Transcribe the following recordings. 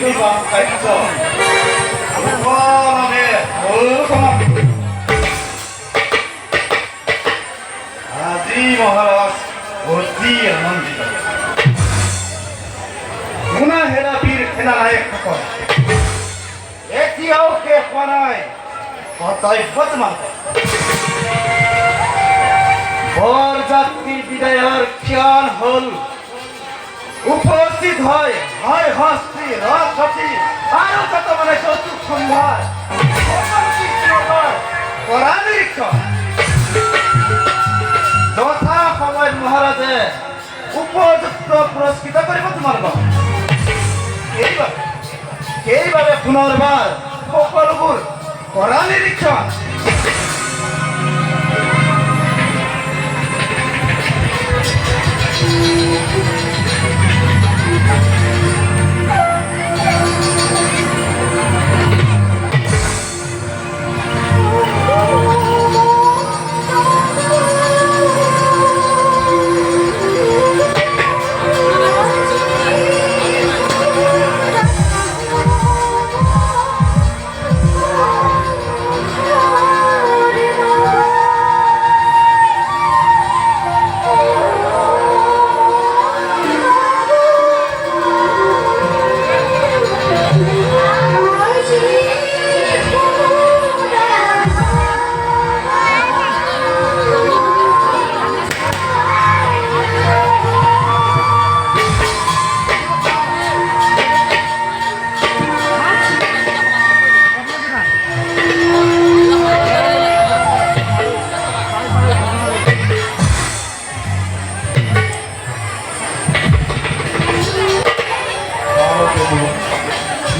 আজি মহারাজ অতি আনন্দিত গুণাহেরা বীর সেনানায়ক সকল এতিয়াও শেষ হোৱা নাই কৰ্তব্যত মান বৰযাত্ৰী বিদায়ৰ ক্ষণ হল উপস্থিত হয় হয় হস্তি ৰথী আৰু কত মানে চতুৰ্থ সম্ভাৰ কৰা নিৰীক্ষণ যথা সময়ত মহাৰাজে উপযুক্ত পুৰস্কৃত কৰিব তোমালোকক সেইবাবে পুনৰবাৰ সকলোবোৰ কৰা নিৰীক্ষণ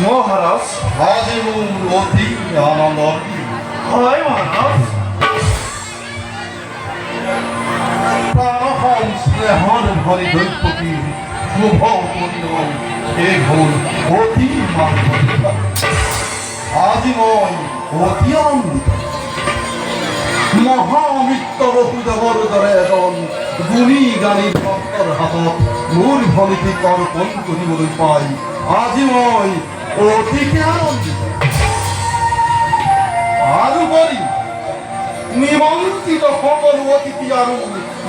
মহারাজ আজি মোৰ অতি আনন্দ হয় মহারাজ প্ৰাণ স্নেহৰ ভৰি দৈপতি শুভ পৰিণাম এই হ'ল অতি মানৱিক আজি মই অতি আনন্দিত মহামিত্ৰ বসুদেৱৰ দৰে এজন গুণী গানী ভক্তৰ হাতত মোৰ ভনীতিক অৰ্পণ কৰিবলৈ পাই আজি মই অতিকে আনন্দিত তাৰোপৰি নিমন্ত্ৰিত সকলো অতিথি আৰু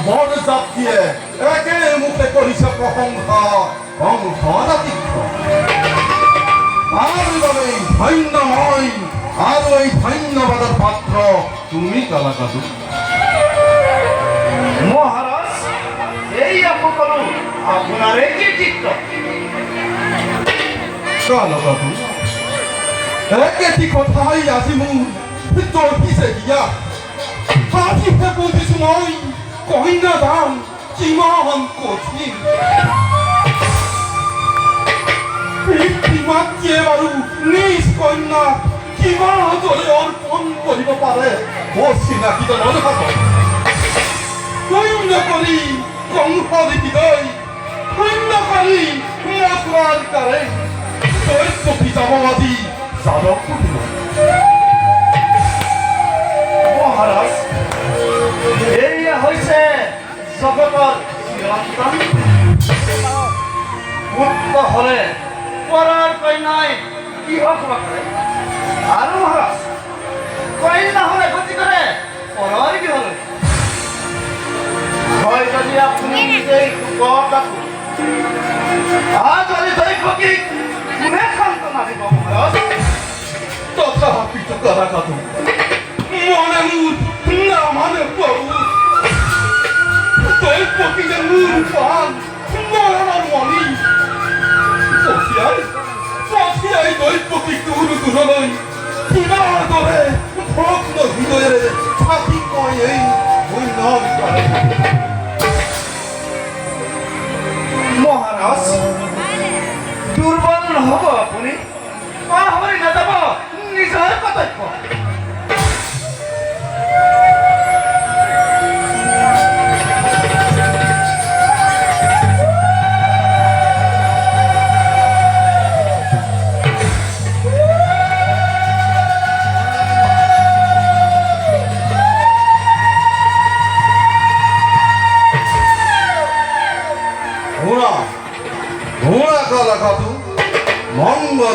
বৰযাত্ৰীয়ে একে মুখে কৰিছে প্ৰশংসা তাৰ বাবে ধন্য মই আৰু এই ধন্যবাদৰ পাত্ৰ তুমি কালাকাদু মহাৰাজ এইয়া সকলো আপোনাৰে কৃতিত্ব কালাকাদু একেটি কথাই আজি মোৰ জটিছে দিয়া আজিহে বুজিছো মই কন্যাদান কিমান কঠিন পিতৃ-মাতৃয়ে বাৰু নিজ কন্যাক কিমানদৰে অৰ্পণ কৰিব পাৰে অচিনাকিজনৰ হাতত সৈন্য কৰি কংসলৈ বিদায় সৈন্য কৰি মথুৰাৰ কাৰে দৈত্যপতি যাব আজি যাদৱ মহাৰাজ এয়া হৈছে জগতৰ চিৰন্তন মুক্ত হলে পৰৰ কন্যাই কিহক কৰে আৰু মহাৰাজ কন্যা হলে গতি কৰে পৰৰ কি হলে হয় যদি আপুনি নিজেই আজি দৈপতি কোনে সান্তনা দিব মহাৰাজ তথাপিত কালাকাদু মনে মোৰ নামানে প্ৰভু দৈপতি যে মোৰ প্ৰাণ মৰণৰ মণি পঠিয়াই দৈপতি দূৰ দূৰলৈ কিমান দৰে ভগ্ন হৃদয়েৰে থাকি কয় এই মহাৰাজ দুৰ্বল নহব আপুনি পাহৰি নাযাব নিজৰ কৰ্তব্য কালাকাদু মঙ্গল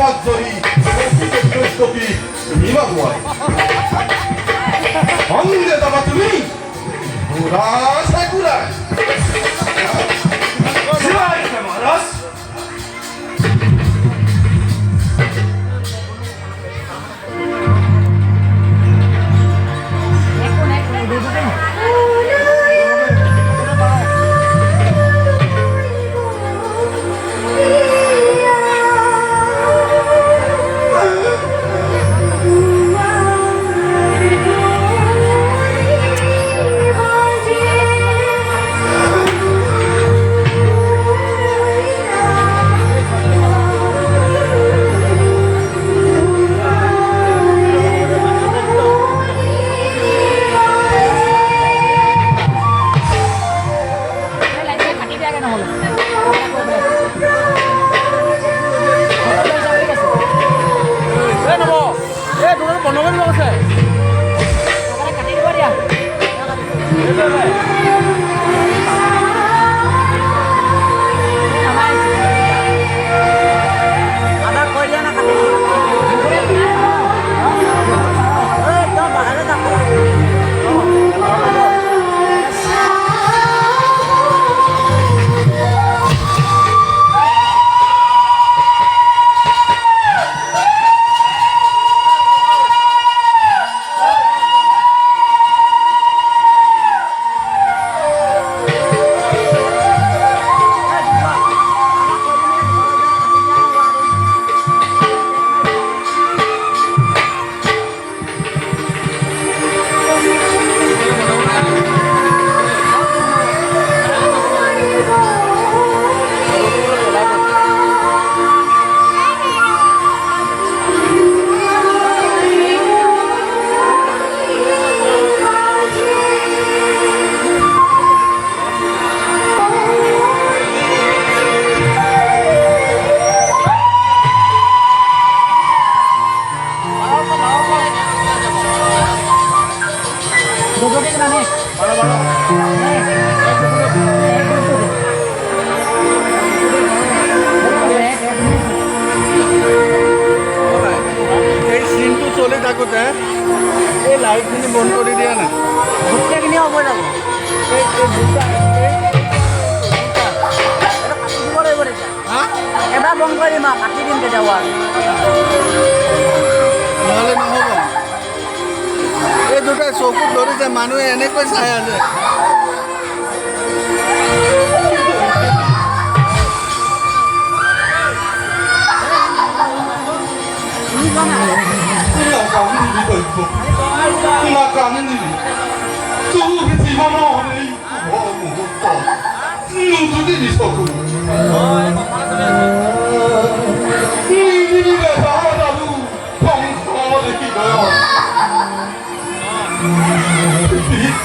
박절이 어떻게 미마고와이 언제다가 뜨니 보라새구라 지라이게 말았어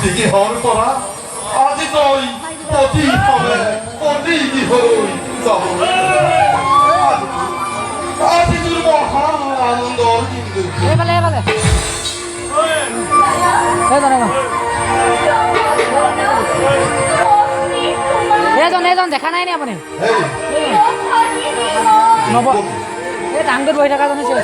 이게 어르더라 아직 너희 어디 어디 이거이 아직 들고 하는 너 힘들 해발래 এজন দেখা নাই নি আপুনি নব এই ডাঙৰ বহি থকা জনে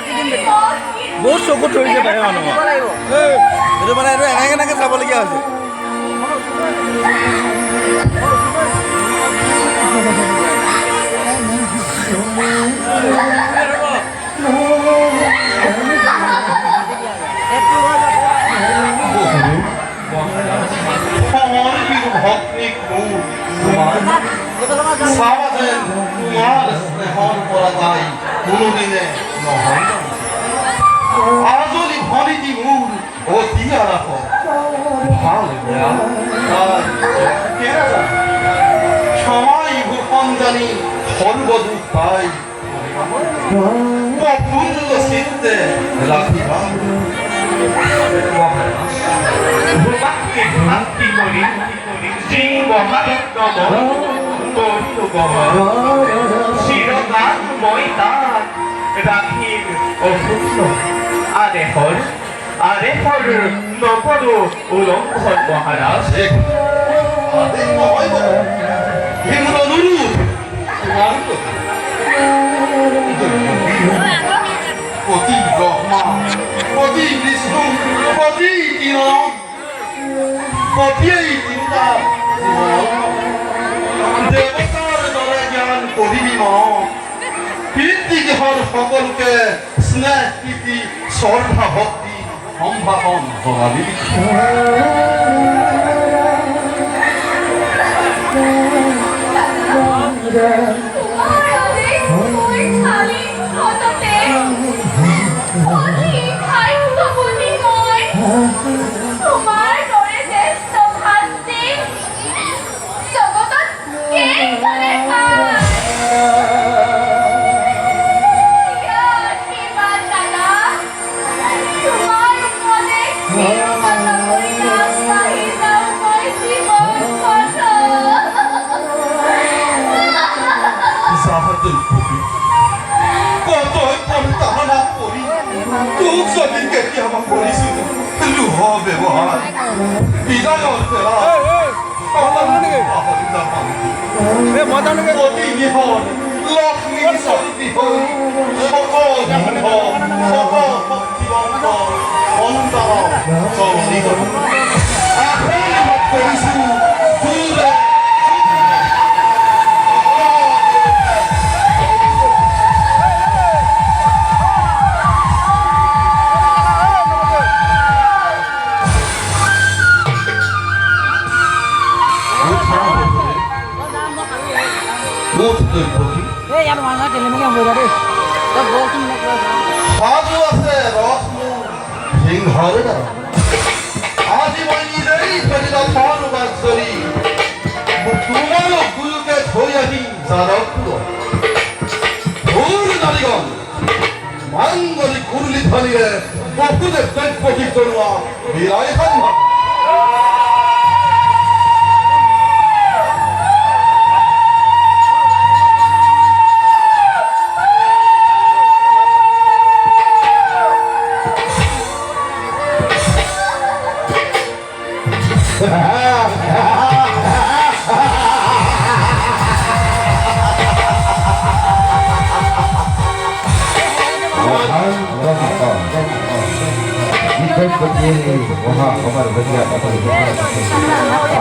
চিঞৰিছে বহুত চকুত ধৰিছে পাৰে মানুহ এইটো মানে এইটো এনেকৈ চাবলগীয়া হৈছে 사와는 우마르스네 헌보라다이 무노리네 너헌 아조리 허리디 물 어디 알아서 하늘이야 아 সর্বদুঃখাই প্রফুল্ল চিত্তে রাখিবা ভূমাকে ভক্তি করি শ্রী মহারত্নম শিরদান ময়দান রাখির অভূত আদেহর নপর উলঙ্ঘন মহারাজ আদেশ নহয় হিমরনুরূপ পতি ব্রহ্মা পতি বিষ্ণু পতি কিরণ পতিয়েই চিন্তা দেবতার দলে জ্ঞান করিবি মন পিতৃগৃহর সকলকে স্নেহ প্রীতি শ্রদ্ধা ভক্তি সম্ভাষণ জনাবি ব্যবহার বিদায় অর্থেরা প্রতিবিহন লক্ষ্মী শক্তিহন সকল সকল ভক্তিবন্ত সন্তান চরণিগণ এখন কৰিছো দূৰে এই ইয়াত মানুহ কেলে মেলি হৈ যায় দেই বৰষুণ সাধু আছে ৰসমু সিংহৰে দ্বাৰা আজি মই নিজেই ধৰিলা পানুবাদ চৰি তোমালোক গুৰুকে থৈ আহি যাদৱপুৰ ভুল নাৰীগণ মাংগলী কুৰুলি ধ্বনিৰে বহুতে প্ৰত্যক্ষ জনোৱা বিৰাই সম্ভৱ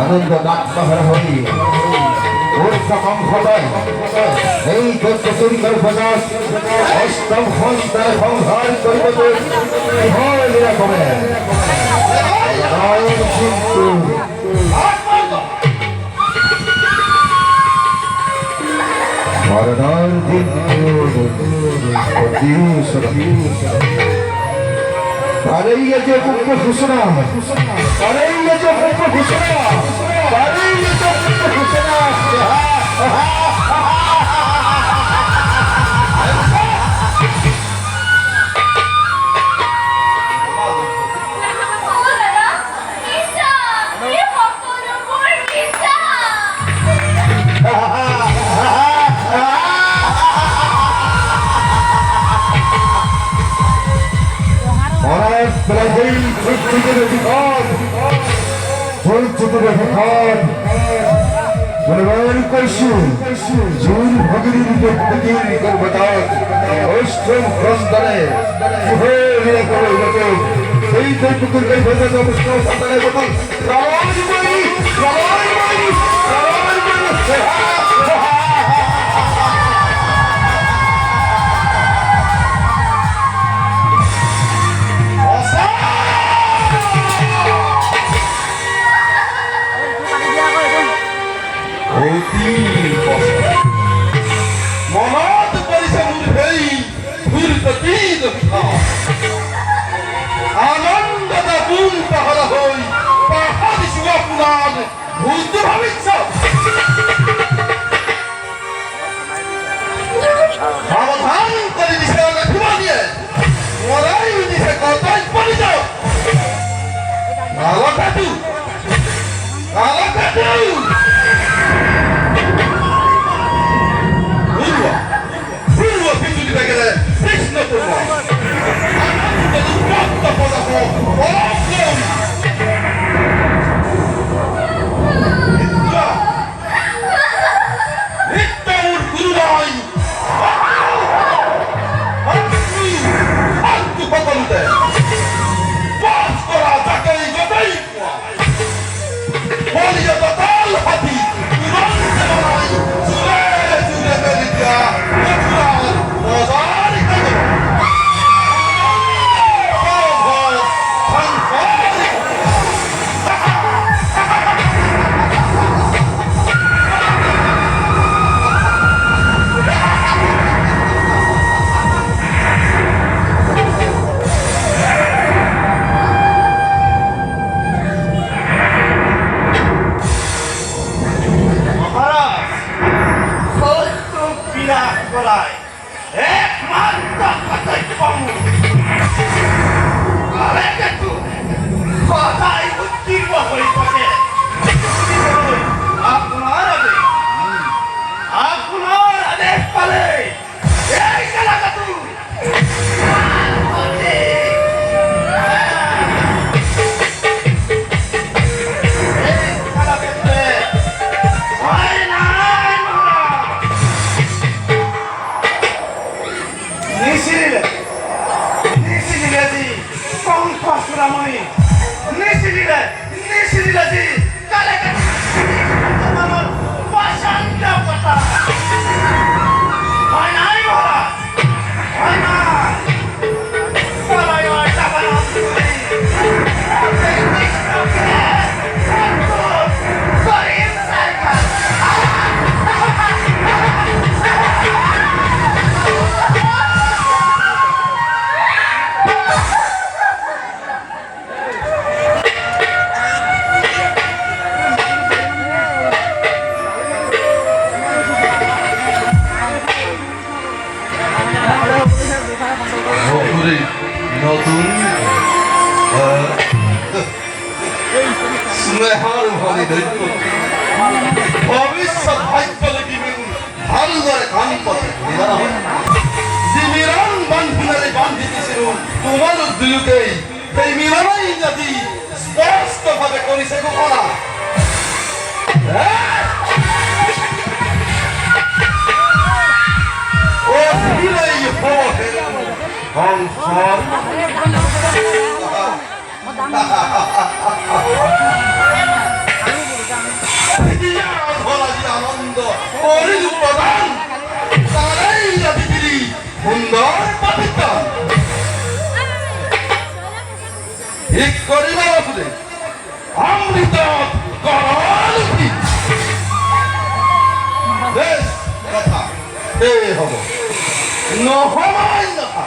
আনন্দ নাট্যহর হই ওর সকম খবর এই চতুর কল্পনাস অষ্টম সন্তান সংহার করিব হয় নিরাপদে কিন্তু মরণার কিন্তু Parei aja buku khusna, parei aja buku khusna, parei aja buku khusna. Belajai Sujud Adhikar Sujud Adhikar Balawan Kaishu Jul Bhagiri Bhagir Karbatar Ostram Krasdane Suheri Karo Yato Sei Sei Pukur Kai Bhaja Namaskar Satane Batal Rawani Mani Rawani Mani Rawani Mani মনত পৰিছে মোৰ সেই ফুলপতিৰ কথা আনন্দত বুল পাহৰা হৈ পাহৰিছো আপোনাৰ ভূত ভাবিছ করায় একমাত্র কথাই কম আরে দেখু কথাই উত্তীর্ণ হয়ে থাকে আপনার আদেশ পালে এই এলাকা তুই নতুন স্নেহার ভাবে ধৈর্য ভবিষ্যৎ ভাগ্য লিখিবেন ভাল করে কান পথে যে মিলন বন্ধুনারে বান্ধিতেছিল তোমার উদ্দিলুকেই সেই মিলনাই যদি স্পষ্ট ভাবে করিছে গোপনা ও দিলেই হোক সংসার আনন্দ প্রদান তারাই পৃথিবী সুন্দর পাকিস্তান ঠিক করিবার আসলে অমৃত করণী বেশ কথা এ হব নহমাই কথা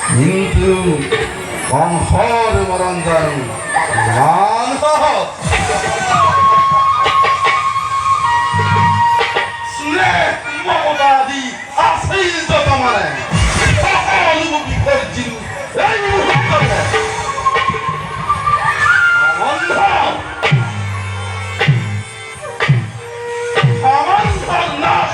কিন্তু কংসর মরণ জানু মমতাদি আছেই যত মানে সকলো বিসর্জিত এই মুহূর্ততে নাশ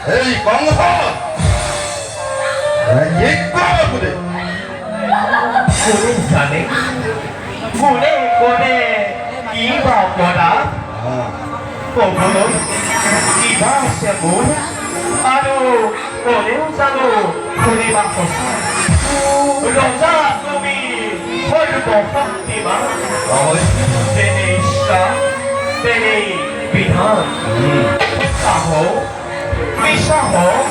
এই কংস জানে মনে করে কি বা অপরাধ কখনো কিবা আছে মোৰ আৰু কোনেও জানো শুনিবা সঁচা ৰজা তুমি সৰ্বশক্তিমান তেনে ইচ্ছা তেনে বিধান সাহস মিছা হোক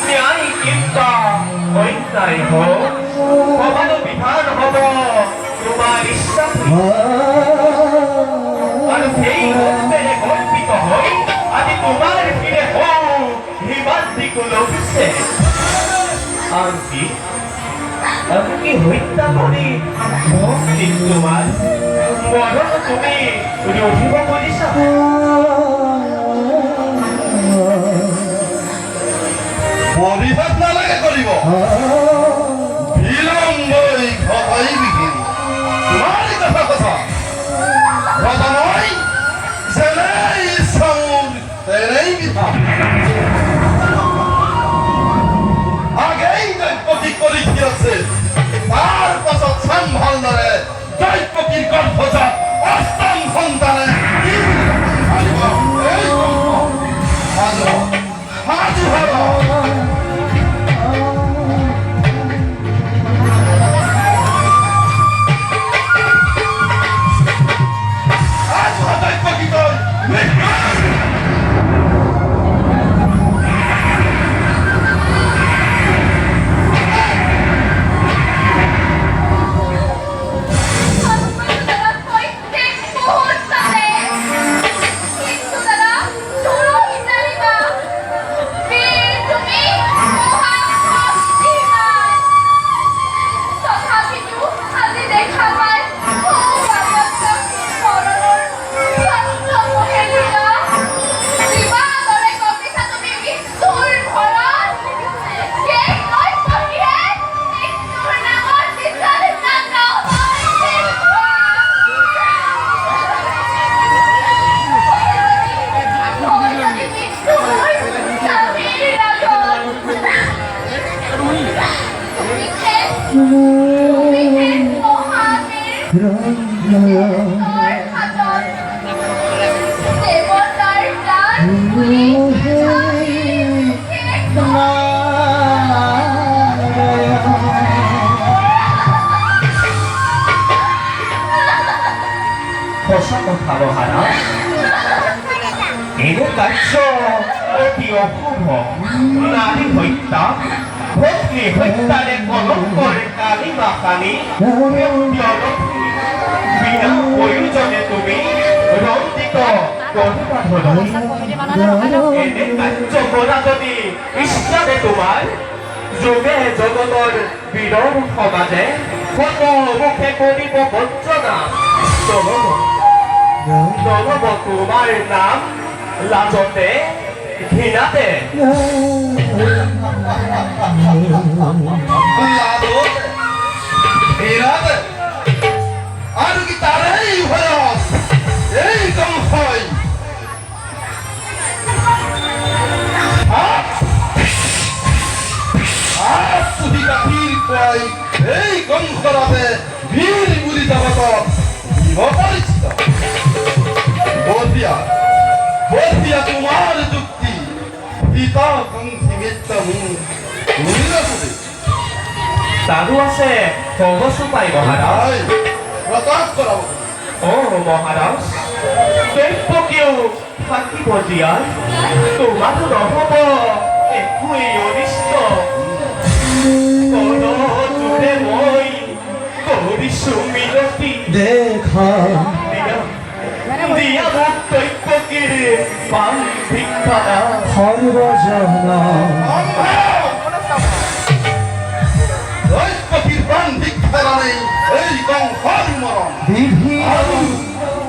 ন্যায় কিংবা অন্যায় হোক সমানো বিধান হব তোমাৰ ইচ্ছা আৰু সেই মন্ত্ৰেৰে কল্পিত হৈ আজি তোমাৰ ফিৰে হওঁ হিমান দিকো লভিছে আৰু কি হত্যা কৰি তোমাৰ মৰণ তুমি ৰখিব পাৰিছা এনেই বিধান আগেই দৈত্যকী করি গিয়েছে তার পাছত সম্ভালনারে দৈত্যকীর গর্ভজাত অষ্টম সন্তানে হাজু হাজু হলো সঁচা কথা মহাৰাজ এনে কাৰ্য অতি অশুভ নাৰী হত্যা ভগ্নী হত্যাৰে কলংকৰে কালিমা কানি বিনা প্ৰয়োজনে তুমি ৰঞ্জিত কৰিবা ধৰি এনে কাৰ্য কৰা যদি ইচ্ছাৰে তোমাৰ যোগে জগতৰ বীৰৰ সমাজে মুখে কৰিব বঞ্চনা নলব তোমাৰ নাম লাজতে ঘৃণাতে আৰু কি তাৰেই ভয়স এই কংসই তুহি গাখীৰ খুৱাই এই কংসৰাতে বীৰ বুলি জগতত অপরিচিত বলবিয়া তোমার যুক্তি পিতা কংসি মিথ্যামু তাৰো আছে সহজ উপায় মহাৰাজ প্রকাশ কৰাব মহাৰাজ দৈত্যকীও থাকিব দিয়াৰ তোমাৰো নহব একোৱেই অনিষ্ট জোৰে মই কৰিছো মিনতি দেখা দিয়া মোক দৈত্যকীৰ পাণ ভিক্ষা সৰ্বজনা দৈত্যকীর প্রাণ ভিক্ষা মানে এই কংসর মরণ বিধি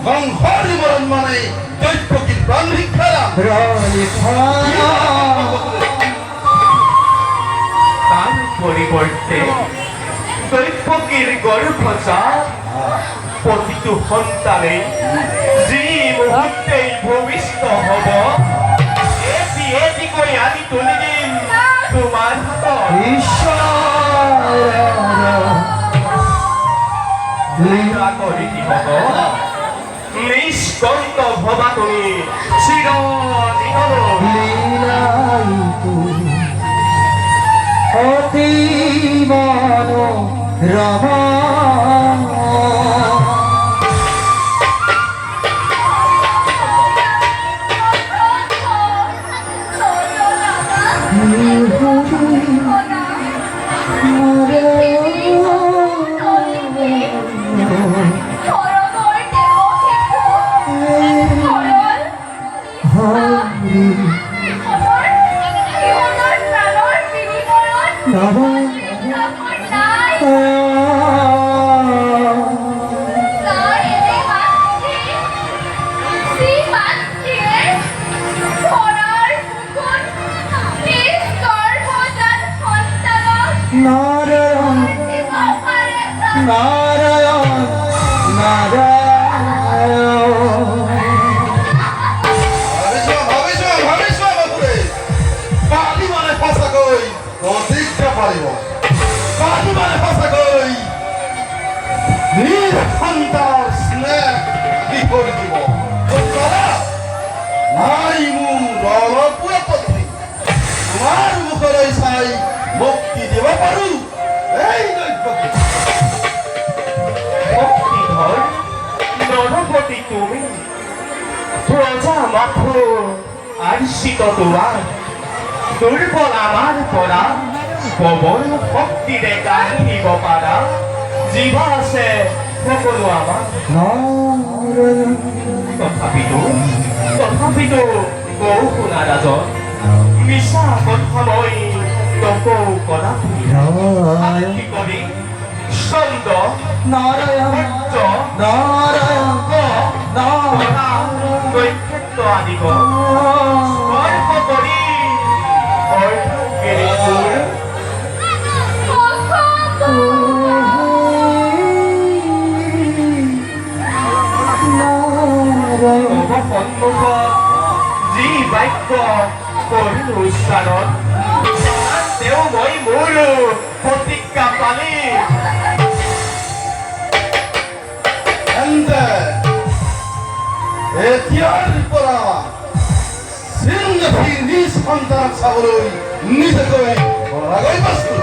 কংসর মরণ মানে দৈত্যকীর প্রাণ ভিক্ষা তাৰ পৰিৱৰ্তে দৈত্যকীৰ গৰ্ভজাত প্ৰতিটো সন্তানে যি মুহূৰ্তেই ভূমিষ্ঠ হ'ব এটিকৈ আনি তুলি দিম তোমাৰ হাতত লীলা কৰি দিবক নিষ্কন্ত ভবা তুমি চিৰদিনলৈ অতি মন রমা নারায়ণ নারায়ণ নারায়ণ ভাবিছো চাই মুক্তি দিব পাৰো এই দৈত্যকে ভক্তিধর নরপতি তুমি প্রজা মাত্র আর্শিত তোমার দুর্বল আমার পরা প্রবল ভক্তিৰে কাহিব পাৰা জীৱা আছে সকলো আমাৰ তথাপিতো বহু শুনা ৰাজন মিছা কথা মই তকৌ কৰা সাক্ষী কৰি ছন্দ সত্য নৈক্ষেত্ৰ আদিক স্পৰ্শ কৰি অৰ্থ সন্মুখত যি বাক্য পঢ়িলো উচ্চাৰণ তেওঁ মই মোৰ প্ৰতিজ্ঞা পালি তেন্তে এতিয়াৰ পৰা চিৰঞ্জীৱী নিজ সন্তানক চাবলৈ নিজাকৈ পৰাগৈ প্ৰস্তুত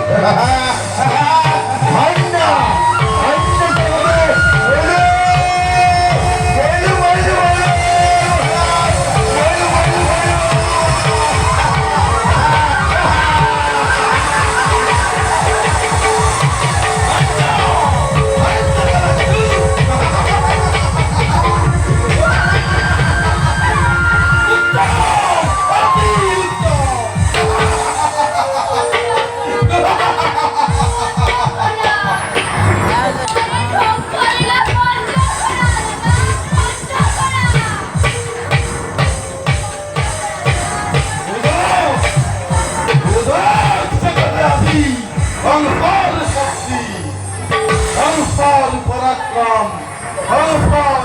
সংসার পরাক্রম সংসার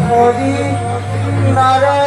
হরি নারায়ণ